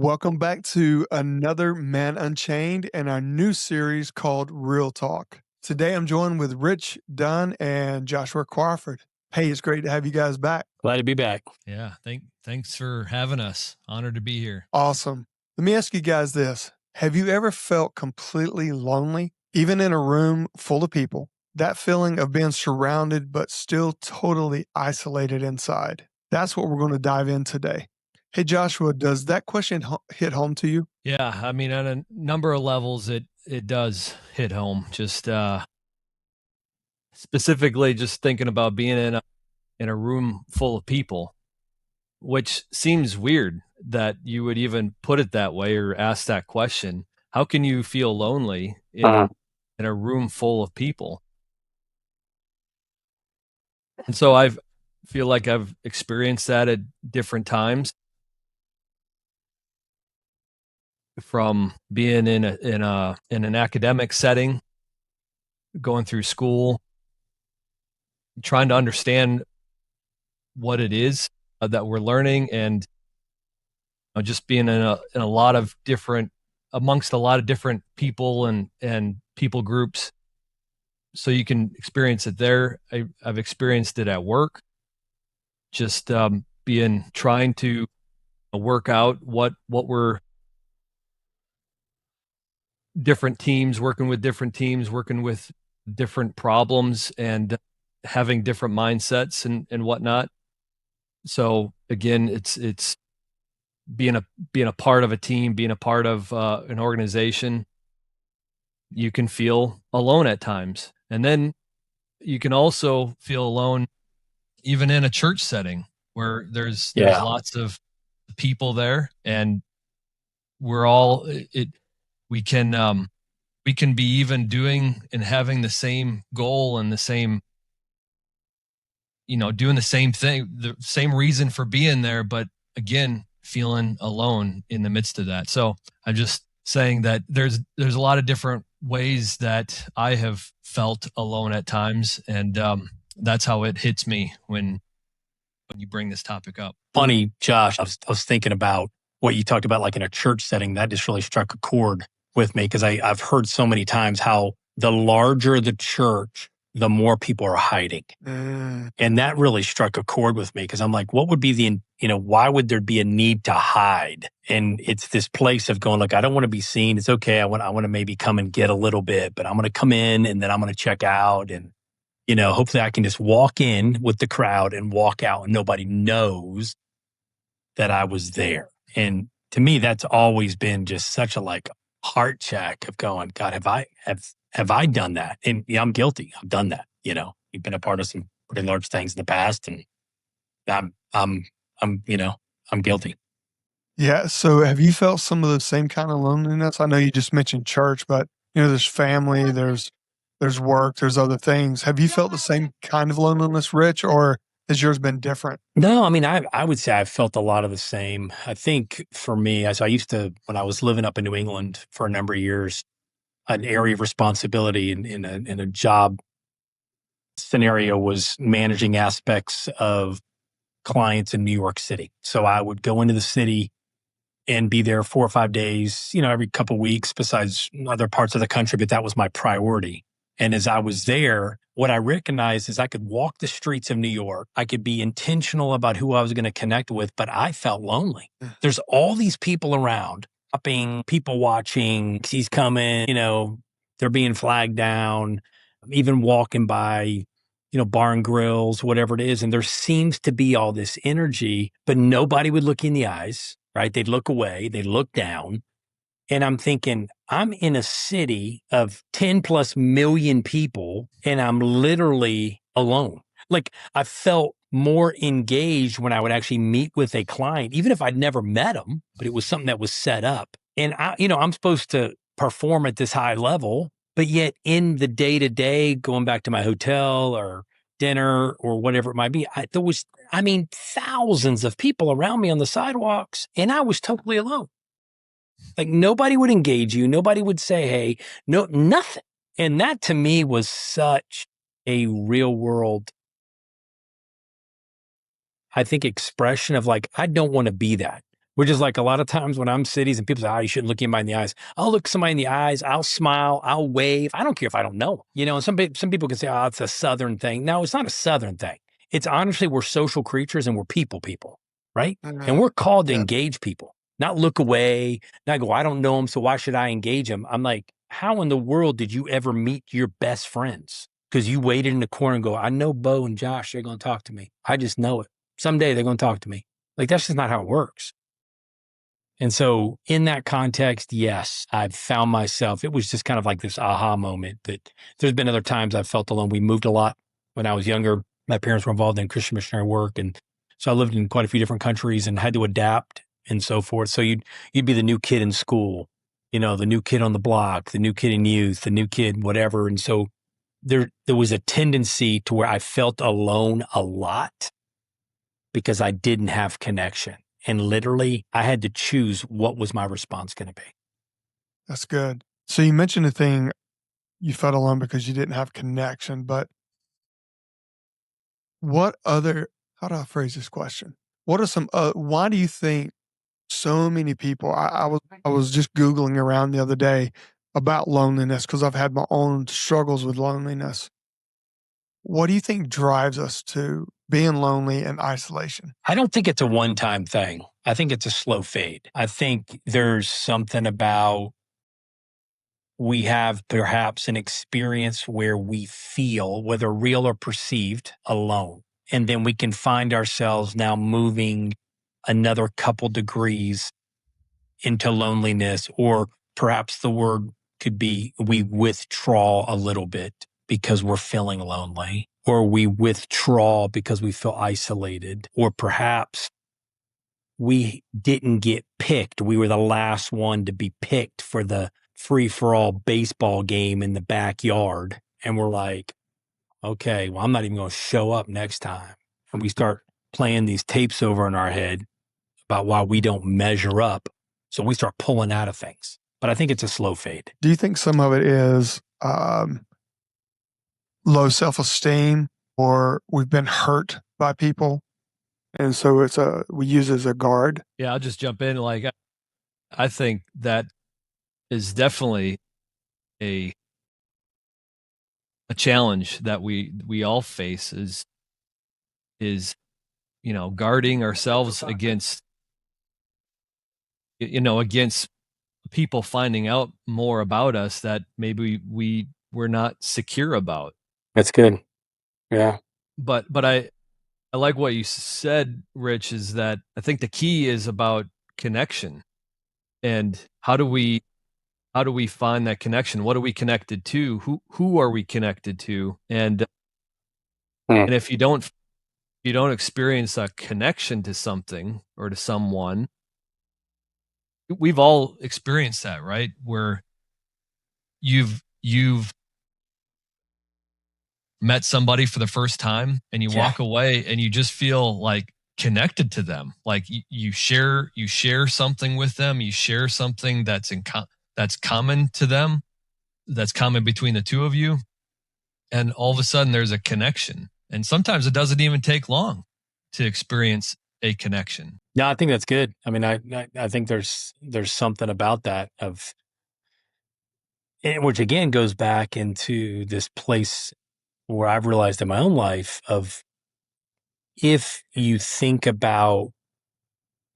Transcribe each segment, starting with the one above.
Welcome back to another Man Unchained and our new series called Real Talk. Today I'm joined with Rich Dunn and Joshua Crawford. Hey, it's great to have you guys back. Glad to be back. Yeah, thanks for having us. Honored to be here. Awesome. Let me ask you guys this. Have you ever felt completely lonely, even in a room full of people? That feeling of being surrounded but still totally isolated inside. That's what we're going to dive in today. Hey, Joshua, does that question hit home to you? Yeah, I mean, on a number of levels, it does hit home. Just specifically, just thinking about being in a room full of people, which seems weird that you would even put it that way or ask that question. How can you feel lonely in a room full of people? And so I feel like I've experienced that at different times. From being in an academic setting, going through school, trying to understand what it is that we're learning, and just being in a lot of different amongst a lot of different people and people groups. So you can experience it there. I've experienced it at work, just trying to work out what we're different teams, working with different problems and having different mindsets and whatnot. So again, it's being a part of a team, being a part of an organization. You can feel alone at times. And then you can also feel alone even in a church setting where there's lots of people there, and we're all we can be even doing and having the same goal and the same, doing the same thing, the same reason for being there, but again, feeling alone in the midst of that. So I'm just saying that there's a lot of different ways that I have felt alone at times, and that's how it hits me when you bring this topic up. Funny, Josh, I was thinking about what you talked about, like in a church setting. That just really struck a chord with me, because I've heard so many times how the larger the church, the more people are hiding. And that really struck a chord with me, because I'm like, what would be why would there be a need to hide? And it's this place of going, like, I don't want to be seen. It's okay. I want to maybe come and get a little bit, but I'm going to come in and then I'm going to check out. And, hopefully I can just walk in with the crowd and walk out and nobody knows that I was there. And to me, that's always been just such a heart check of going, God, have I done that? And yeah, I'm guilty. I've done that. You've been a part of some pretty large things in the past, and I'm guilty. Yeah. So have you felt some of the same kind of loneliness? I know you just mentioned church, but there's family, there's work, there's other things. Have you felt the same kind of loneliness, Rich, or has yours been different? No, I mean, I would say I've felt a lot of the same. I think for me, as I used to, when I was living up in New England for a number of years, an area of responsibility in a job scenario was managing aspects of clients in New York City. So I would go into the city and be there 4 or 5 days, every couple of weeks, besides other parts of the country, but that was my priority. And as I was there, what I recognized is I could walk the streets of New York. I could be intentional about who I was going to connect with, but I felt lonely. There's all these people around, people watching, he's coming, they're being flagged down, even walking by, bar and grills, whatever it is. And there seems to be all this energy, but nobody would look in the eyes, right? They'd look away, they'd look down. And I'm thinking, I'm in a city of 10 plus million people, and I'm literally alone. Like, I felt more engaged when I would actually meet with a client, even if I'd never met them, but it was something that was set up. And I'm supposed to perform at this high level, but yet in the day to day, going back to my hotel or dinner or whatever it might be, there was thousands of people around me on the sidewalks, and I was totally alone. Like, nobody would engage you. Nobody would say, hey, no, nothing. And that to me was such a real world, I think, expression of I don't want to be that. which is like a lot of times when I'm cities and people say, oh, you shouldn't look anybody in the eyes. I'll look somebody in the eyes. I'll smile. I'll wave. I don't care if I don't know. And some people can say, oh, it's a Southern thing. No, it's not a Southern thing. It's honestly, we're social creatures and we're people, right? And we're called to engage people, not look away, not go, I don't know them, so why should I engage them? I'm like, how in the world did you ever meet your best friends? Because you waited in the corner and go, I know Bo and Josh, they're going to talk to me. I just know it. Someday they're going to talk to me. Like, that's just not how it works. And so in that context, yes, I've found myself, it was just kind of like this aha moment that there's been other times I've felt alone. We moved a lot when I was younger. My parents were involved in Christian missionary work. And so I lived in quite a few different countries and had to adapt and so forth. So you'd be the new kid in school, the new kid on the block, the new kid in youth, the new kid, whatever. And so there was a tendency to where I felt alone a lot because I didn't have connection. And literally, I had to choose what was my response going to be. That's good. So you mentioned a thing, you felt alone because you didn't have connection, but how do I phrase this question? What are why do you think so many people, I was just Googling around the other day about loneliness because I've had my own struggles with loneliness. What do you think drives us to being lonely and isolation? I don't think it's a one-time thing. I think it's a slow fade. I think there's something about we have perhaps an experience where we feel, whether real or perceived, alone. And then we can find ourselves now moving another couple degrees into loneliness, or perhaps the word could be we withdraw a little bit because we're feeling lonely, or we withdraw because we feel isolated, or perhaps we didn't get picked. We were the last one to be picked for the free-for-all baseball game in the backyard. And we're like, okay, well, I'm not even going to show up next time. And we start playing these tapes over in our head about why we don't measure up. So we start pulling out of things. But I think it's a slow fade. Do you think some of it is low self-esteem, or we've been hurt by people, and so we use it as a guard? Yeah, I'll just jump in. Like, I think that is definitely a challenge that we all face is guarding ourselves against against people finding out more about us that maybe we're not secure about. That's good. Yeah. But I like what you said, Rich, is that I think the key is about connection. And how do we find that connection? What are we connected to? Who are we connected to? And if you don't experience a connection to something or to someone, we've all experienced that, right? Where you've met somebody for the first time and you walk away and you just feel like connected to them. Like you share something with them. You share something that's that's common to them, that's common between the two of you. And all of a sudden there's a connection. And sometimes it doesn't even take long to experience a connection. Yeah, I think that's good. I mean, I think there's something about that which again goes back into this place where I've realized in my own life of, if you think about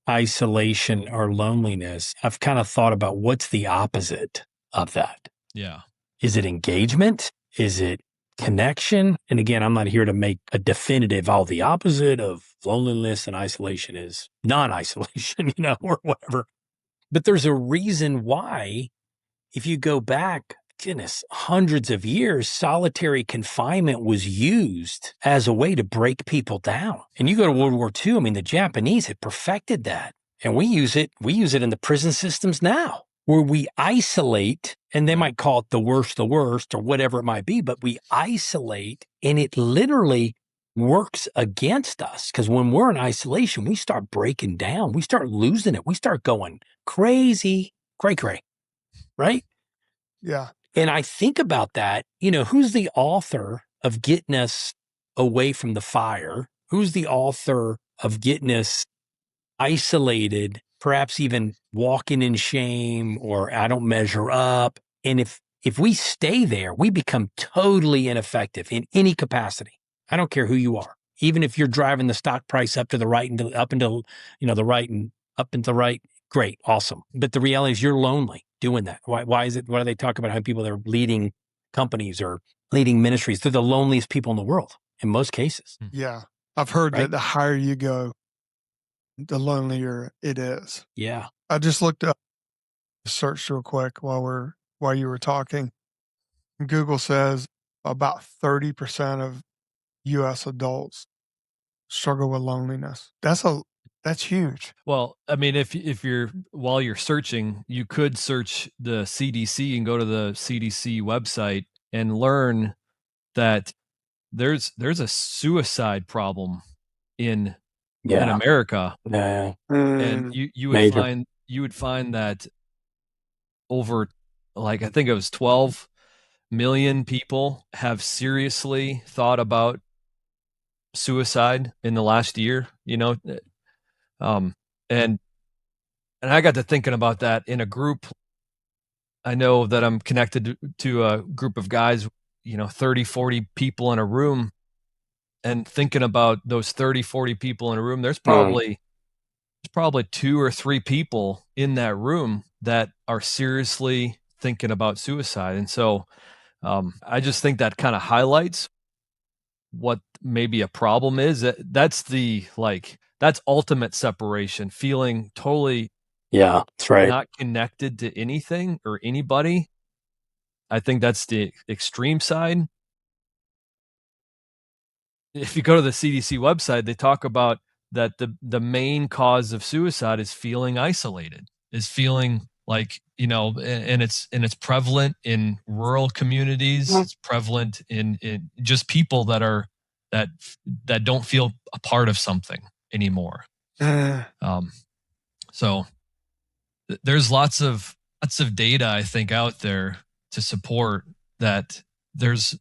isolation or loneliness, I've kind of thought about what's the opposite of that. Yeah. Is it engagement? Is it connection? And again, I'm not here to make a definitive, the opposite of loneliness and isolation is non-isolation, or whatever. But there's a reason why, if you go back, goodness, hundreds of years, solitary confinement was used as a way to break people down. And you go to World War II, I mean, the Japanese had perfected that. And we use it in the prison systems now, where we isolate, and they might call it the worst or whatever it might be, but we isolate, and it literally works against us. Because when we're in isolation, we start breaking down. We start losing it. We start going crazy, cray, right? Yeah. And I think about that, who's the author of getting us away from the fire? Who's the author of getting us isolated perhaps even walking in shame, or I don't measure up. And if we stay there, we become totally ineffective in any capacity. I don't care who you are. Even if you're driving the stock price up to the right and up until, the right and up and to the right, great, awesome. But the reality is you're lonely doing that. Why is it? Why do they talk about how people that are leading companies or leading ministries, they're the loneliest people in the world in most cases. Yeah. I've heard Right? that the higher you go, the lonelier it is. Yeah. I just looked up, searched real quick while you were talking. Google says about 30% of US adults struggle with loneliness. That's huge. Well, I mean, if you're while you're searching, you could search the CDC and go to the CDC website and learn that there's a suicide problem in Yeah. America, Yeah. and Mm, Major. you would find that over, like, I think it was 12 million people have seriously thought about suicide in the last year, um, and I got to thinking about that in a group. I know that I'm connected to a group of guys, 30, 40 people in a room, and thinking about those 30, 40 people in a room, there's probably 2 or 3 people in that room that are seriously thinking about suicide. And so I just think that kind of highlights what maybe a problem is. That's ultimate separation, feeling totally Yeah, that's right. not connected to anything or anybody. I think that's the extreme side. If you go to the CDC website, they talk about that the main cause of suicide is feeling isolated, is feeling like, and it's prevalent in rural communities. It's prevalent in just people that that don't feel a part of something anymore. mm, Um, so there's lots of data, I think, out there to support that there's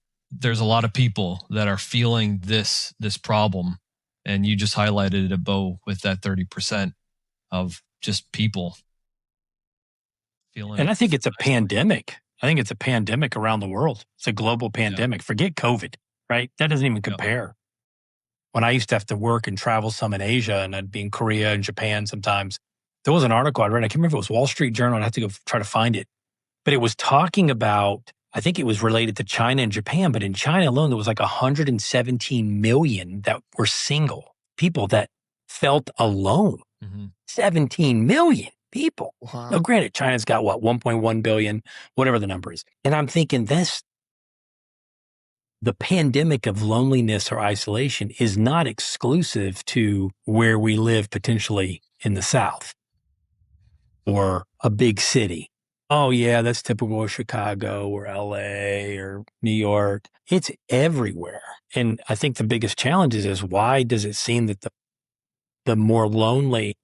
a lot of people that are feeling this problem, and you just highlighted it, Bo, with that 30% of just people feeling. And I think it's a isolated. pandemic. I think it's a pandemic around the world. It's a global pandemic. Forget COVID, right? That doesn't even compare. When I used to have to work and travel some in Asia, and I'd be in Korea and Japan sometimes, there was an article I read. I can't remember if it was Wall Street Journal. I'd have to go try to find it. But it was talking about, I think it was related to China and Japan, but in China alone, there was like 117 million that were single people that felt alone. Mhm. 17 million people. wow. Now, granted, China's got what, 1.1 billion, whatever the number is. And I'm thinking the pandemic of loneliness or isolation is not exclusive to where we live, potentially in the South or a big city. Oh, yeah, that's typical of Chicago or LA or New York. It's everywhere. And I think the biggest challenge is why does it seem that the more lonely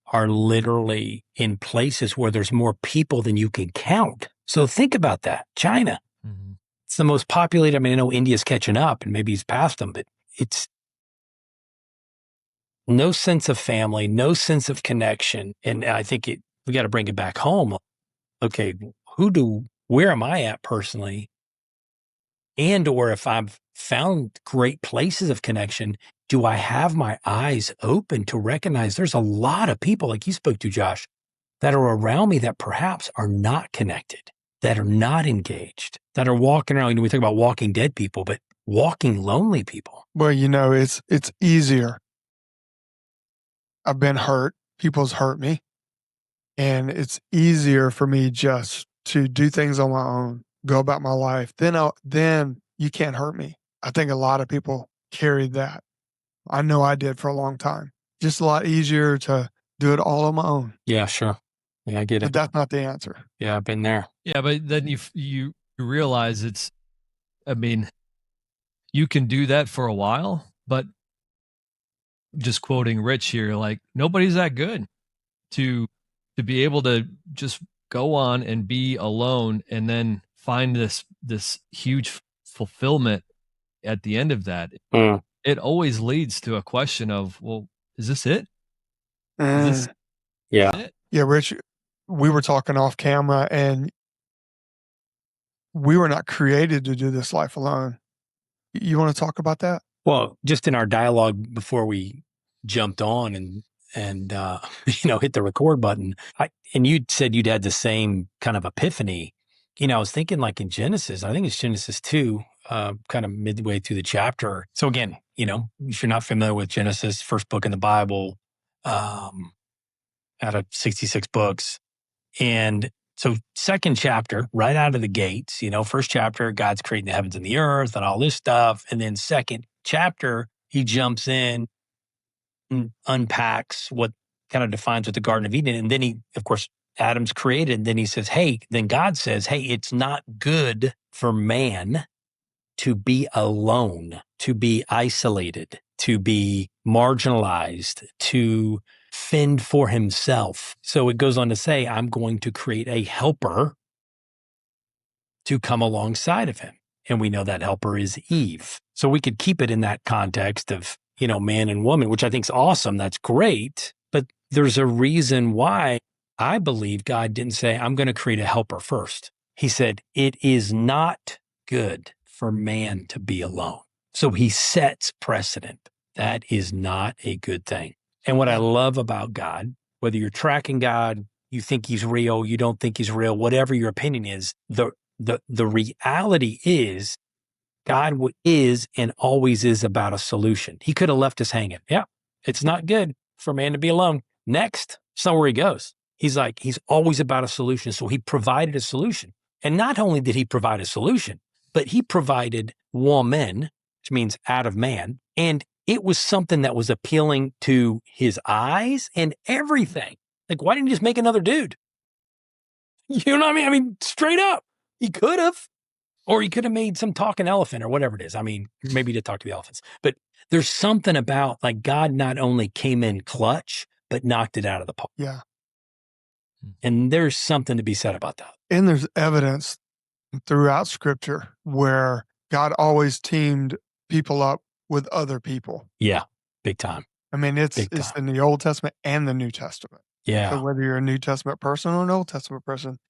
are literally in places where there's more people than you can count? So think about that. China, Mhm. it's the most populated. I mean, I know India's catching up and maybe he's past them, but it's no sense of family, no sense of connection. And I think we got to bring it back home. Okay, where am I at personally? And or if I've found great places of connection, do I have my eyes open to recognize there's a lot of people like you spoke to, Josh, that are around me that perhaps are not connected, that are not engaged, that are walking around. We talk about walking dead people, but walking lonely people. Well, it's easier. I've been hurt. People's hurt me. And it's easier for me just to do things on my own, go about my life. Then you can't hurt me. I think a lot of people carried that. I know I did for a long time. Just a lot easier to do it all on my own. Yeah, sure. Yeah, I get But it. that's not the answer. Yeah, I've been there. Yeah, but then you realize I mean, you can do that for a while, but just quoting Rich here, like, nobody's that good to be able to just go on and be alone and then find this huge fulfillment at the end of that. Mm. It always leads to a question of, well, is this it? Is this Mm, Yeah. Yeah, Rich, we were talking off camera, and we were not created to do this life alone. You want to talk about that? Well, just in our dialogue before we jumped on and hit the record button, and you said you'd had the same kind of epiphany. I was thinking like in Genesis, I think it's Genesis 2, kind of midway through the chapter. So again, if you're not familiar with Genesis, first book in the Bible, out of 66 books. And so second chapter, right out of the gates, first chapter, God's creating the heavens and the earth and all this stuff. And then second chapter, he jumps in and unpacks what kind of defines what the Garden of Eden. And then of course, Adam's created. And then he says, then God says, hey, it's not good for man to be alone, to be isolated, to be marginalized, to fend for himself. So it goes on to say, I'm going to create a helper to come alongside of him. And we know that helper is Eve. So we could keep it in that context of, man and woman, which I think is awesome. That's great. But there's a reason why I believe God didn't say, I'm going to create a helper first. He said, it is not good for man to be alone. So he sets precedent. That is not a good thing. And what I love about God, whether you're tracking God, you think he's real, you don't think he's real, whatever your opinion is, the reality is God is and always is about a solution. He could have left us hanging. Yeah, it's not good for man to be alone. Next, it's not where he goes. He's always about a solution. So he provided a solution. And not only did he provide a solution, but he provided woman, which means out of man. And it was something that was appealing to his eyes and everything. Like, why didn't he just make another dude? You know what I mean? I mean, straight up, he could have. Or he could have made some talking elephant or whatever it is. I mean, maybe he did talk to the elephants. But there's something about like God not only came in clutch, but knocked it out of the park. Yeah. And there's something to be said about that. And there's evidence throughout Scripture where God always teamed people up with other people. Yeah, big time. I mean, it's in the Old Testament and the New Testament. Yeah. So whether you're a New Testament person or an Old Testament person,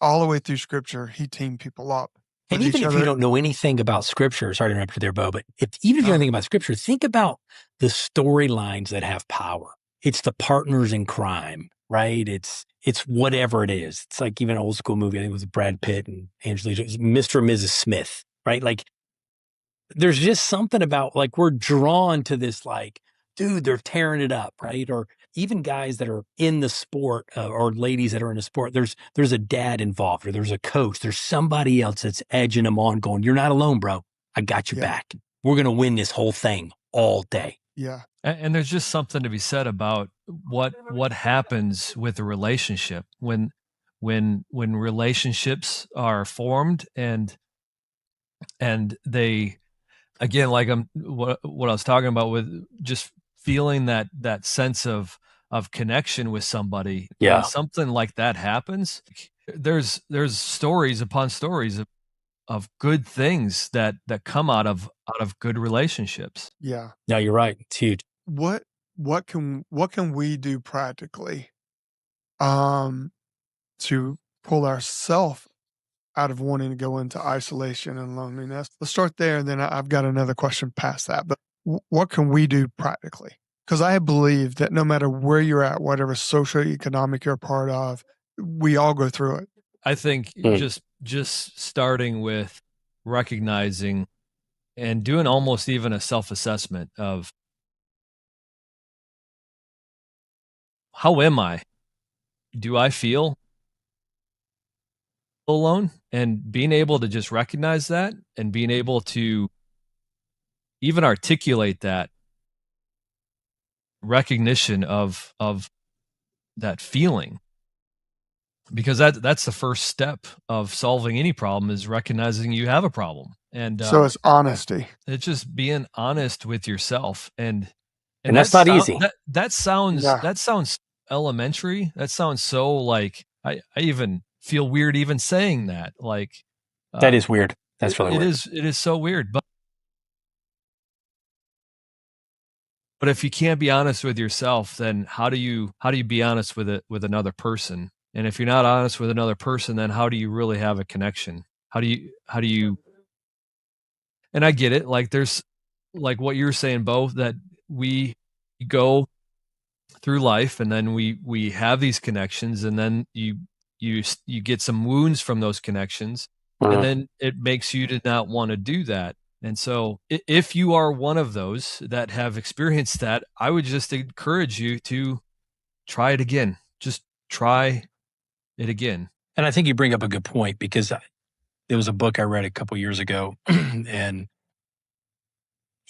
all the way through Scripture, he teamed people up. And even if you don't know anything about Scripture, sorry to interrupt you there, Bo, but even if you don't know anything about Scripture, think about the storylines that have power. It's the partners in crime, right? It's whatever it is. It's like even an old school movie, I think it was Brad Pitt and Angelina, Mr. and Mrs. Smith, right? Like there's just something about like we're drawn to this like, dude, they're tearing it up, right? Or even guys that are in the sport or ladies that are in the sport, there's a dad involved or there's a coach. There's somebody else that's edging them on going, you're not alone, bro. I got your back. We're going to win this whole thing all day. Yeah. And there's just something to be said about what happens with a relationship when relationships are formed and they, again, like what I was talking about with just feeling that sense of connection with somebody. Yeah. When something like that happens, there's stories upon stories of good things that come out of good relationships. Yeah. No, you're right. It's huge. What can we do practically to pull ourselves out of wanting to go into isolation and loneliness? Let's start there, and then I've got another question past that. But what can we do practically? Because I believe that no matter where you're at, whatever socioeconomic you're a part of, we all go through it. I think just starting with recognizing and doing almost even a self-assessment of how am I? Do I feel alone? And being able to just recognize that and being able to even articulate that recognition of that feeling, because that's the first step of solving any problem is recognizing you have a problem. And so it's honesty. It's just being honest with yourself, and that's not easy. That sounds elementary. That sounds so like I even feel weird even saying that. Like that is weird. That's really weird. It is so weird, but But if you can't be honest with yourself, then how do you be honest with another person? And if you're not honest with another person, then how do you really have a connection? How do you and I get it, like there's like what you're saying, Bo, that we go through life and then we have these connections, and then you get some wounds from those connections, and then it makes you to not want to do that. And so if you are one of those that have experienced that, I would just encourage you to try it again. Just try it again. And I think you bring up a good point, because there was a book I read a couple years ago and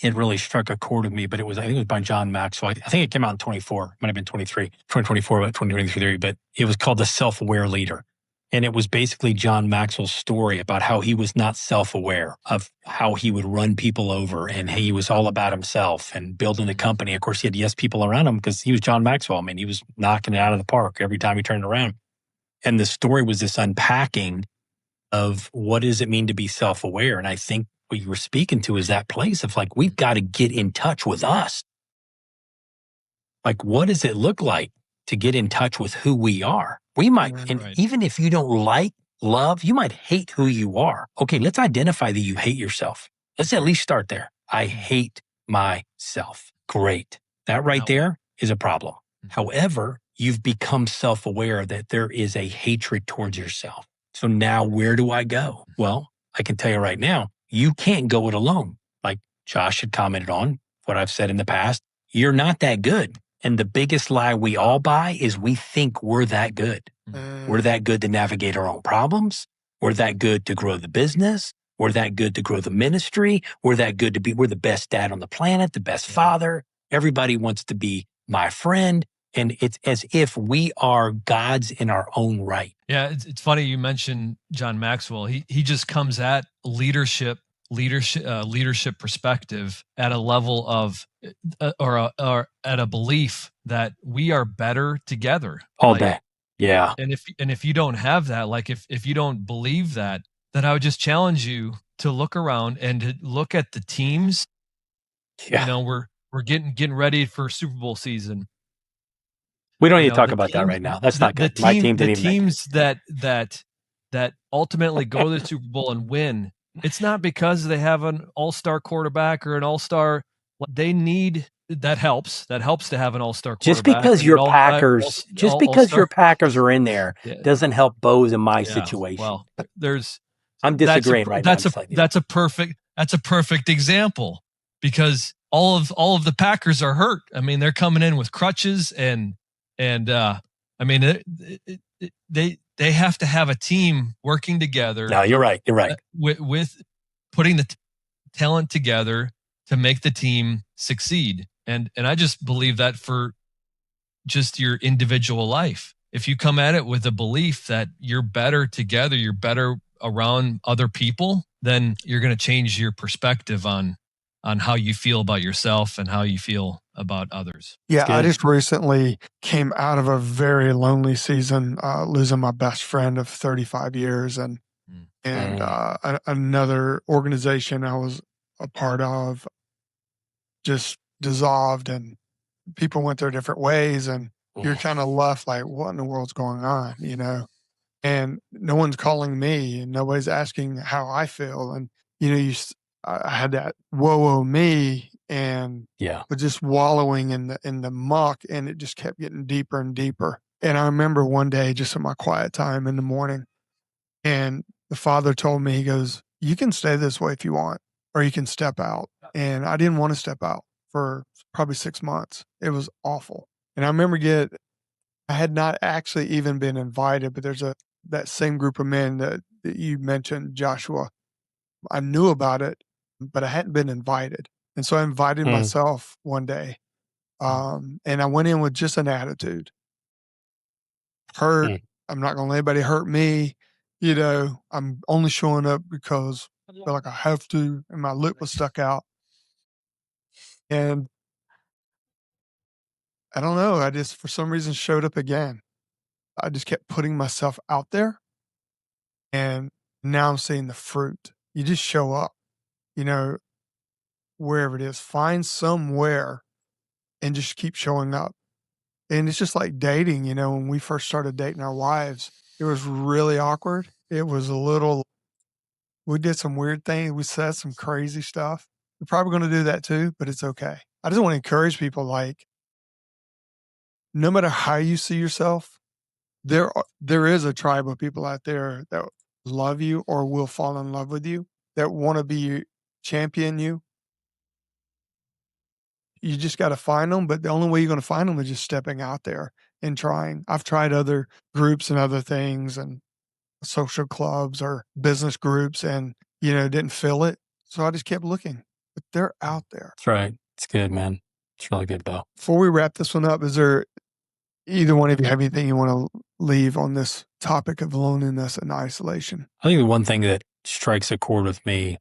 it really struck a chord with me, but I think it was by John Maxwell. I think it came out in 24, might have been 2024, but 2023, but it was called The Self-Aware Leader. And it was basically John Maxwell's story about how he was not self-aware of how he would run people over, and he was all about himself and building a company. Of course, he had yes people around him because he was John Maxwell. I mean, he was knocking it out of the park every time he turned around. And the story was this unpacking of what does it mean to be self-aware. And I think what you were speaking to is that place of like, we've got to get in touch with us. Like, what does it look like to get in touch with who we are? We might, and Right. even if you don't love, you might hate who you are. Okay, let's identify that you hate yourself. Let's at least start there. I hate myself. Great. That right there is a problem. However, you've become self-aware that there is a hatred towards yourself. So now where do I go? Well, I can tell you right now, you can't go it alone. Like Josh had commented on what I've said in the past, you're not that good. And the biggest lie we all buy is we think we're that good. We're that good to navigate our own problems. We're that good to grow the business. We're that good to grow the ministry. We're that good to we're the best dad on the planet, the best father. Everybody wants to be my friend. And it's as if we are gods in our own right. Yeah, it's funny you mentioned John Maxwell. He just comes at leadership perspective at a level of or at a belief that we are better together All day. Yeah. And if you don't have that, like if you don't believe that, then I would just challenge you to look around and to look at the teams. Yeah. You know, we're getting ready for Super Bowl season. We don't need to talk about that right now. That's not good. My team didn't even make it. that ultimately go to the Super Bowl and win. It's not because they have an all-star quarterback or an all-star. They need that helps. That helps to have an all-star quarterback. Just because your Packers are in there doesn't help Bo's in my situation. Well, I'm disagreeing right now. That's a perfect example, because all of the Packers are hurt. I mean, they're coming in with crutches and I mean they have to have a team working together. No, you're right. You're right. With putting the talent together to make the team succeed. And I just believe that for just your individual life. If you come at it with a belief that you're better together, you're better around other people, then you're going to change your perspective on how you feel about yourself and how you feel about others. Yeah, I just recently came out of a very lonely season, losing my best friend of 35 years, and another organization I was a part of just dissolved, and people went their different ways, and you're kind of left like, what in the world's going on, you know? And no one's calling me, and nobody's asking how I feel, and you know, I had that whoa me, and was just wallowing in the muck, and it just kept getting deeper and deeper. And I remember one day, just in my quiet time in the morning, and the Father told me, he goes, "You can stay this way if you want, or you can step out." And I didn't want to step out for probably 6 months. It was awful. And I remember I had not actually even been invited, but there's that same group of men that you mentioned, Joshua. I knew about it, but I hadn't been invited. And so I invited myself one day. And I went in with just an attitude. Hurt. I'm not going to let anybody hurt me. You know, I'm only showing up because I feel like I have to, and my lip was stuck out. And I don't know, I just, for some reason, showed up again. I just kept putting myself out there. And now I'm seeing the fruit. You just show up, you know, wherever it is. Find somewhere and just keep showing up. And it's just like dating, you know, when we first started dating our wives, it was really awkward. It was a little, we did some weird things. We said some crazy stuff. We're probably going to do that too, but it's okay. I just want to encourage people, like, no matter how you see yourself, there is a tribe of people out there that love you or will fall in love with you, that want to be champion you. You just got to find them, but the only way you're going to find them is just stepping out there and trying. I've tried other groups and other things and social clubs or business groups, and, you know, didn't feel it. So I just kept looking, but they're out there. That's right. It's good, man. It's really good, Bill. Before we wrap this one up, is there either one of you have anything you want to leave on this topic of loneliness and isolation? I think the one thing that strikes a chord with me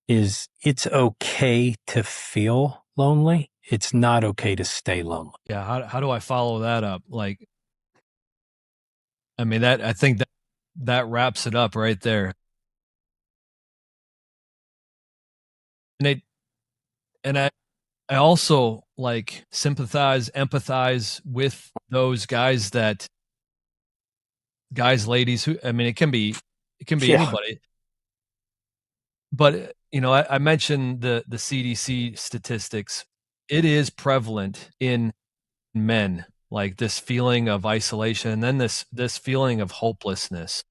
is it's okay to feel lonely. It's not okay to stay lonely. Yeah. How do I follow that up? Like, I mean, I think that wraps it up right there. And I also like sympathize, empathize with those guys, ladies who, I mean, it can be Yeah. anybody, but you know, I mentioned the CDC statistics. It is prevalent in men, like this feeling of isolation, and then this feeling of hopelessness.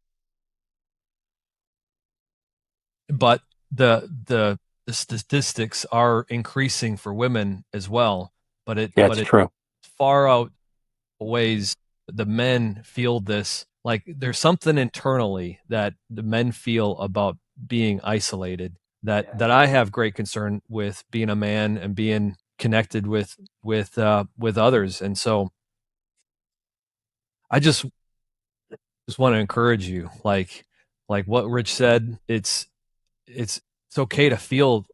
But the statistics are increasing for women as well. But it True. far outweighs the men feel this. Like there's something internally that the men feel about being isolated that I have great concern with, being a man and being connected with others. And so I just want to encourage you, like what Rich said, it's okay to feel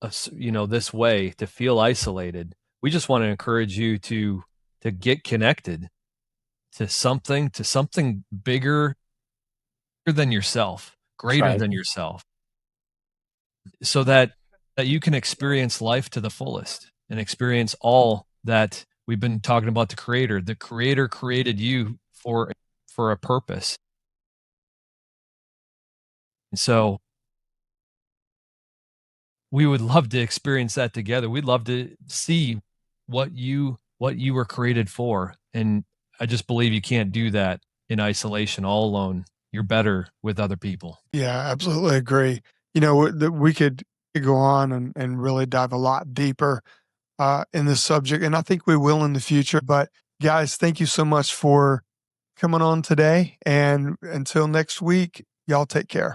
this way, to feel isolated. We just want to encourage you to get connected to something bigger than yourself, greater right. than yourself, so that you can experience life to the fullest and experience all that we've been talking about. The creator created you for a purpose. And so we would love to experience that together. We'd love to see what you were created for. And I just believe you can't do that in isolation, all alone. You're better with other people. Yeah, absolutely agree. You know, we could go on and really dive a lot deeper in this subject, and I think we will in the future. But guys, thank you so much for coming on today. And until next week, y'all take care.